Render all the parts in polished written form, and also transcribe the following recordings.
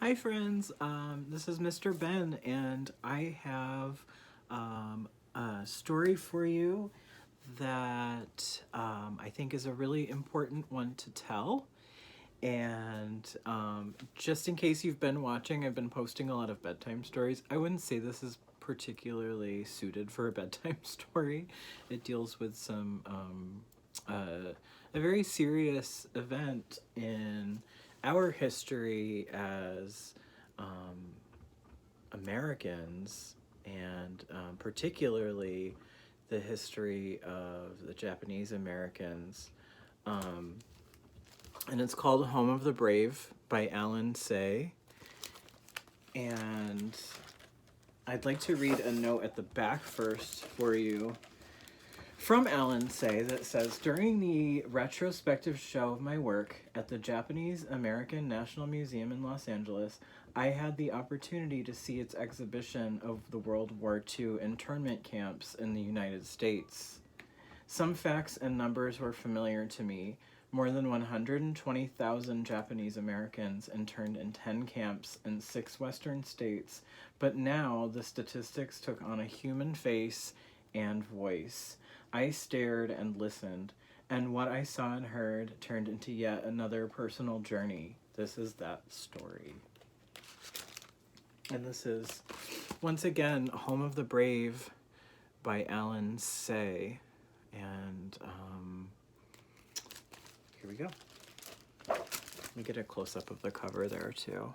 Hi friends, this is Mr. Ben and I have a story for you that I think is a really important one to tell. And just in case you've been watching, I've been posting a lot of bedtime stories. I wouldn't say this is particularly suited for a bedtime story. It deals with a very serious event in our history as Americans, and particularly the history of the Japanese Americans. Um, and it's called Home of the Brave by Alan Say. And I'd like to read a note at the back first for you from Alan Say that says, during the retrospective show of my work at the Japanese American National Museum in Los Angeles, I had the opportunity to see its exhibition of the World War II internment camps in the United States. Some facts and numbers were familiar to me. More than 120,000 Japanese Americans interned in 10 camps in 6 western states, but now the statistics took on a human face and voice. I stared and listened, and what I saw and heard turned into yet another personal journey. This is that story. And this is, once again, Home of the Brave by Alan Say. And here we go. Let me get a close-up of the cover there, too.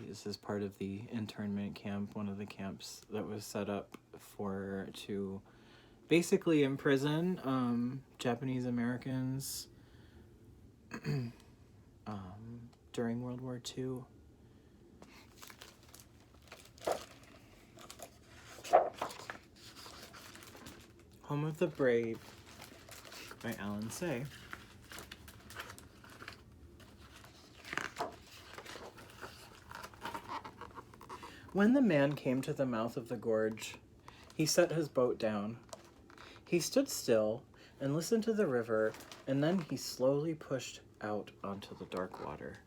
This is part of the internment camp, one of the camps that was set up to basically imprison Japanese Americans during World War II. Home of the Brave by Alan Say. When the man came to the mouth of the gorge, he set his boat down. He stood still and listened to the river, and then he slowly pushed out onto the dark water.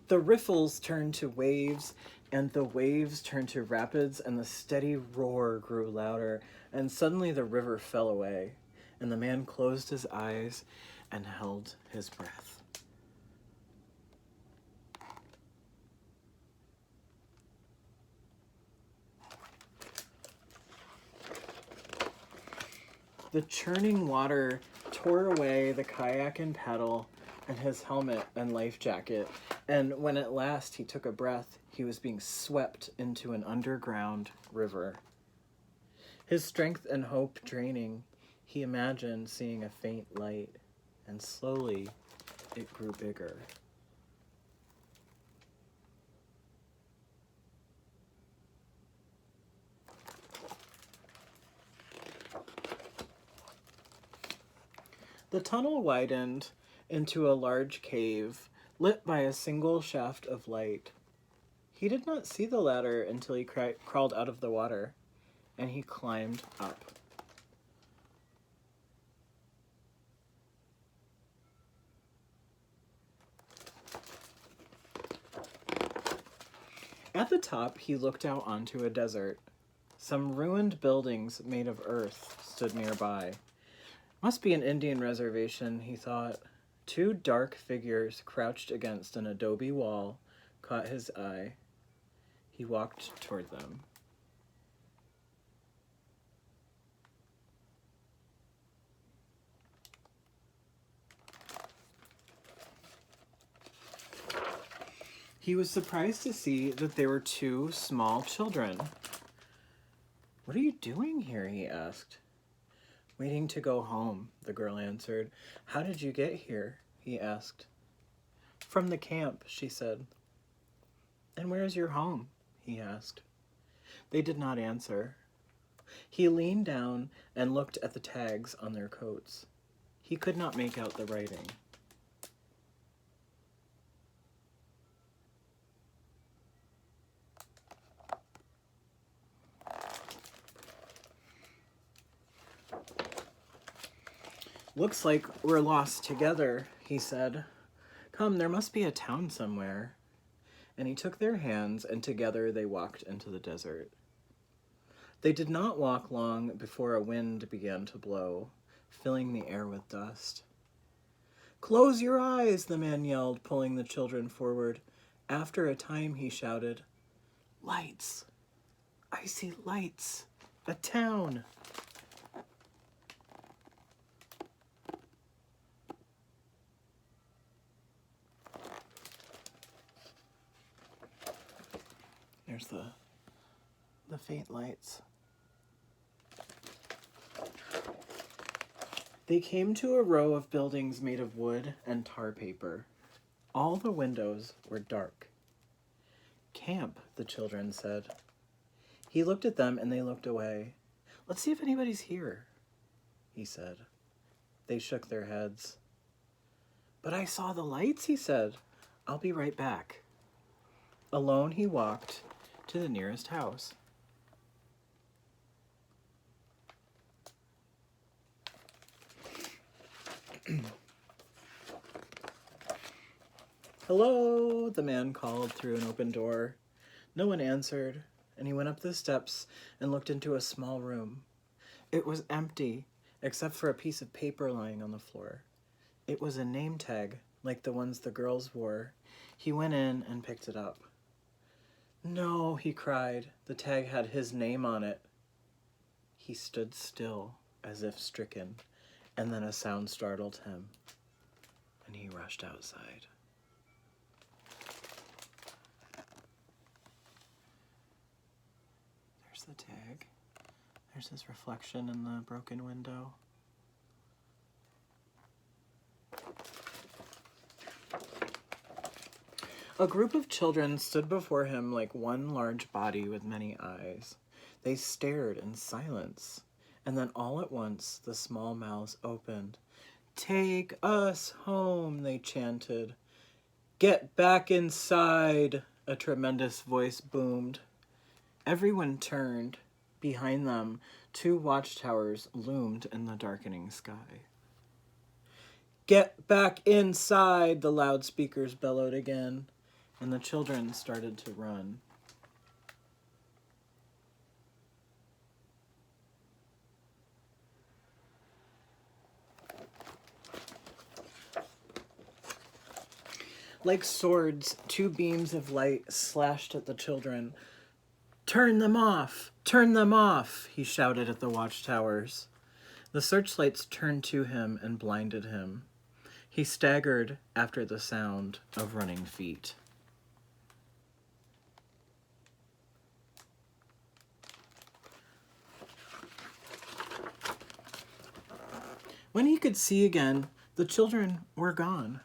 The riffles turned to waves, and the waves turned to rapids, and the steady roar grew louder, and suddenly the river fell away, and the man closed his eyes and held his breath. The churning water tore away the kayak and paddle and his helmet and life jacket, and when at last he took a breath, he was being swept into an underground river. His strength and hope draining, he imagined seeing a faint light, and slowly it grew bigger. The tunnel widened into a large cave, lit by a single shaft of light. He did not see the ladder until he crawled out of the water, and he climbed up. At the top, he looked out onto a desert. Some ruined buildings made of earth stood nearby. Must be an Indian reservation, he thought. 2 dark figures crouched against an adobe wall caught his eye. He walked toward them. He was surprised to see that they were 2 small children. "What are you doing here?" he asked. "Waiting to go home," the girl answered. "How did you get here?" he asked. "From the camp," she said. "And where is your home?" he asked. They did not answer. He leaned down and looked at the tags on their coats. He could not make out the writing. "Looks like we're lost together," he said. "Come, there must be a town somewhere." And he took their hands, and together they walked into the desert. They did not walk long before a wind began to blow, filling the air with dust. "Close your eyes," the man yelled, pulling the children forward. After a time he shouted, "Lights! I see lights! A town!" There's the faint lights. They came to a row of buildings made of wood and tar paper. All the windows were dark. "Camp," the children said. He looked at them and they looked away. "Let's see if anybody's here," he said. They shook their heads. "But I saw the lights," he said. "I'll be right back." Alone he walked to the nearest house. "Hello," the man called through an open door. No one answered, and he went up the steps and looked into a small room. It was empty, except for a piece of paper lying on the floor. It was a name tag, like the ones the girls wore. He went in and picked it up. "No," he cried. The tag had his name on it. He stood still, as if stricken, and then a sound startled him, and he rushed outside. There's the tag. There's his reflection in the broken window. A group of children stood before him like one large body with many eyes. They stared in silence, and then all at once the small mouths opened. "Take us home," they chanted. "Get back inside," a tremendous voice boomed. Everyone turned. Behind them, 2 watchtowers loomed in the darkening sky. "Get back inside," the loudspeakers bellowed again, and the children started to run. Like swords, 2 beams of light slashed at the children. "Turn them off! Turn them off!" he shouted at the watchtowers. The searchlights turned to him and blinded him. He staggered after the sound of running feet. When he could see again, the children were gone.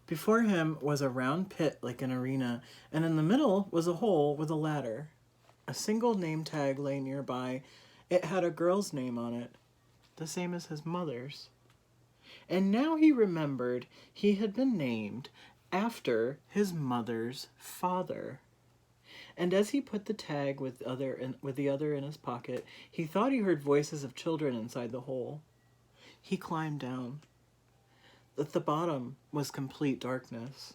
Before him was a round pit like an arena, and in the middle was a hole with a ladder. A single name tag lay nearby. It had a girl's name on it, the same as his mother's. And now he remembered he had been named after his mother's father. And as he put the tag with the other in his pocket, he thought he heard voices of children inside the hole. He climbed down. At the bottom was complete darkness.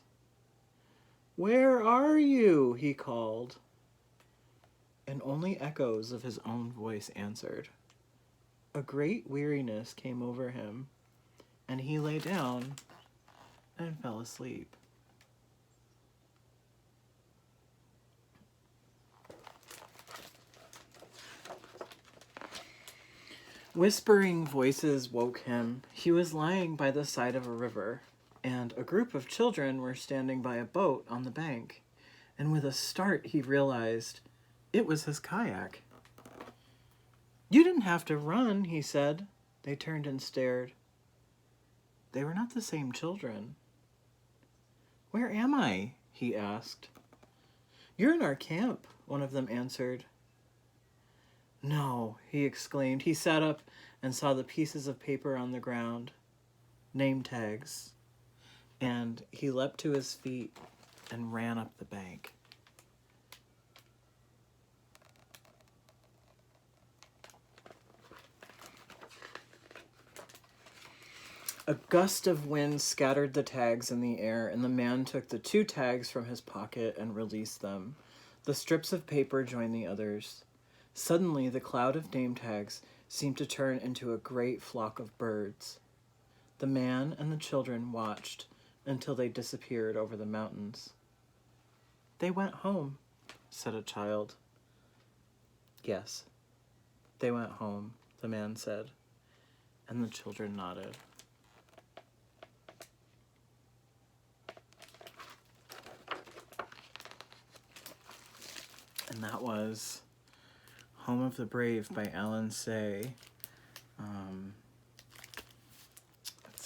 "Where are you?" he called. And only echoes of his own voice answered. A great weariness came over him, and he lay down and fell asleep. Whispering voices woke him. He was lying by the side of a river, and a group of children were standing by a boat on the bank. And with a start, he realized it was his kayak. "You didn't have to run," he said. They turned and stared. They were not the same children. "Where am I?" he asked. "You're in our camp," one of them answered. "No," he exclaimed. He sat up and saw the pieces of paper on the ground, name tags, and he leapt to his feet and ran up the bank. A gust of wind scattered the tags in the air, and the man took the 2 tags from his pocket and released them. The strips of paper joined the others. Suddenly, the cloud of name tags seemed to turn into a great flock of birds. The man and the children watched until they disappeared over the mountains. "They went home," said a child. "Yes, they went home," the man said, and the children nodded. And that was Home of the Brave by Alan Say.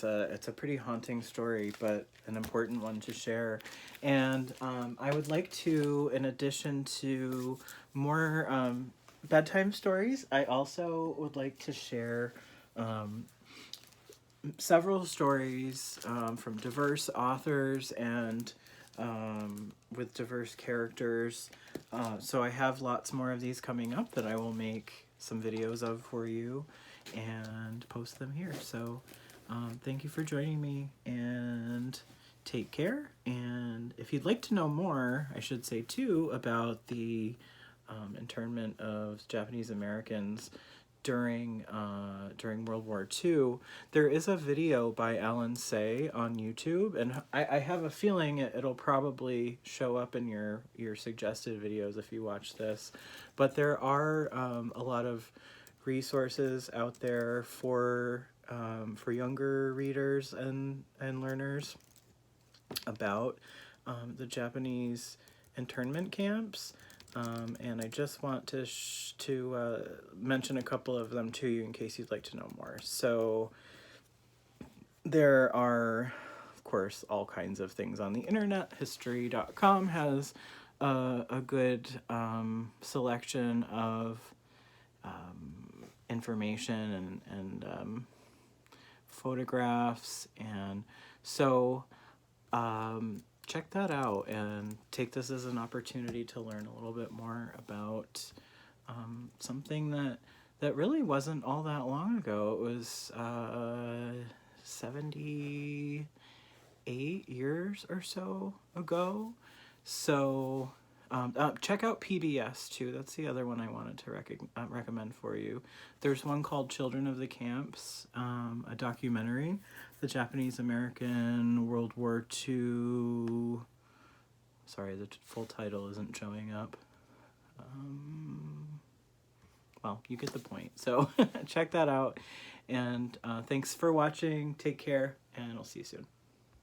It's a pretty haunting story, but an important one to share. And I would like to, in addition to more bedtime stories, I also would like to share several stories from diverse authors and with diverse characters. So I have lots more of these coming up that I will make some videos of for you and post them here. So thank you for joining me, and take care. And if you'd like to know more, I should say too, about the internment of Japanese Americans during World War II, there is a video by Alan Say on YouTube, and I have a feeling it'll probably show up in your suggested videos if you watch this. But there are a lot of resources out there for younger readers and learners about the Japanese internment camps. And I just want to mention a couple of them to you in case you'd like to know more. So there are, of course, all kinds of things on the internet. History.com has a good selection of information and photographs, and so check that out and take this as an opportunity to learn a little bit more about something that really wasn't all that long ago. It was 78 years or so ago. So check out PBS too. That's the other one I wanted to recommend for you. There's one called Children of the Camps, a documentary. The Japanese American World War II. Sorry, the full title isn't showing up. Well, you get the point. So check that out. And thanks for watching. Take care, and I'll see you soon.